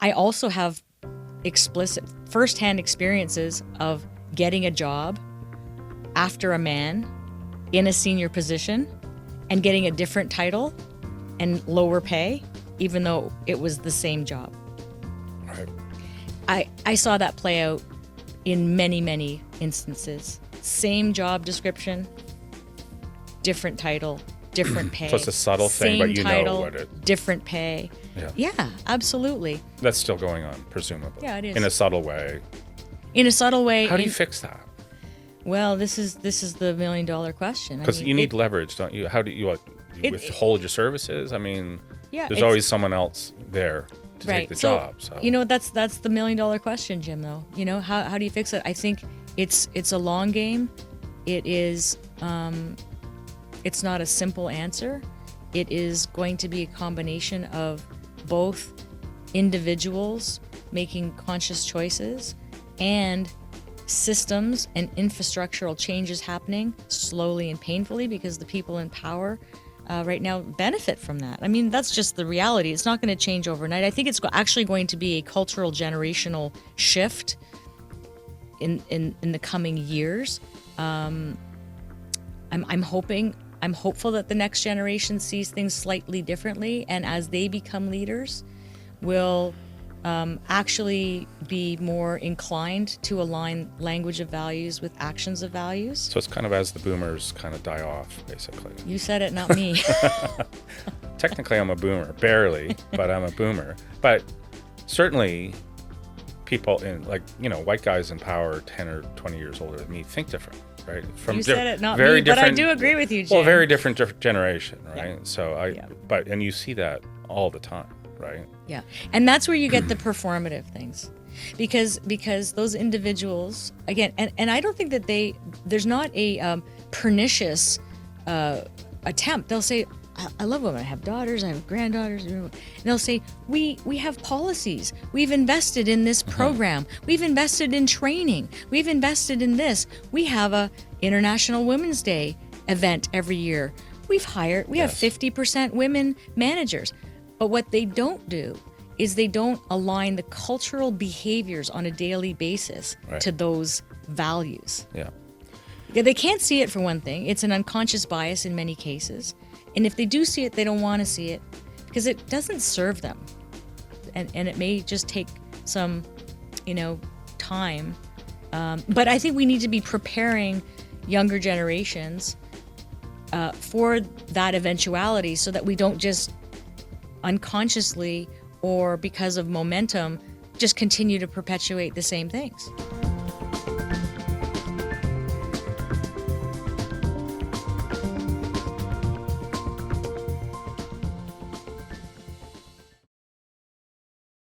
I also have explicit firsthand experiences of getting a job after a man in a senior position and getting a different title and lower pay, even though it was the same job. Right. I saw that play out in many, many instances. Same job description, different title, different pay. So it's a subtle thing, but you know what it... different pay. Yeah, absolutely. That's still going on, presumably. Yeah, it is. In a subtle way. In a subtle way. How do you fix that? Well, this is the $1 million question. Because you need leverage, don't you? How do you withhold your services? I mean, there's always someone else there to take the job. So that's the $1 million question, Jim. Though how do you fix it? I think it's a long game. It is. It's not a simple answer. It is going to be a combination of both individuals making conscious choices and systems and infrastructural changes happening slowly and painfully, because the people in power right now benefit from that. I mean, that's just the reality. It's not going to change overnight. I think it's actually going to be a cultural generational shift in the coming years. I'm hopeful that the next generation sees things slightly differently, and as they become leaders, will actually be more inclined to align language of values with actions of values. So it's kind of as the boomers kind of die off, basically. You said it, not me. Technically, I'm a boomer. Barely, but I'm a boomer. But certainly, people in, white guys in power 10 or 20 years older than me think different. Right? You said it, not me, but I do agree with you, Jim. Well, very different generation, right? Yeah. So and you see that all the time, right? Yeah, and that's where you get the performative things, because those individuals, again, and I don't think that there's not a pernicious attempt. They'll say, I love women. I have daughters. I have granddaughters. And they'll say, we have policies. We've invested in this program. We've invested in training. We've invested in this. We have a International Women's Day event every year. We have 50% women managers. But what they don't do is they don't align the cultural behaviors on a daily basis to those values. Yeah. They can't see it, for one thing. It's an unconscious bias in many cases. And if they do see it, they don't want to see it because it doesn't serve them. And it may just take some, time. But I think we need to be preparing younger generations for that eventuality, so that we don't just unconsciously or because of momentum just continue to perpetuate the same things.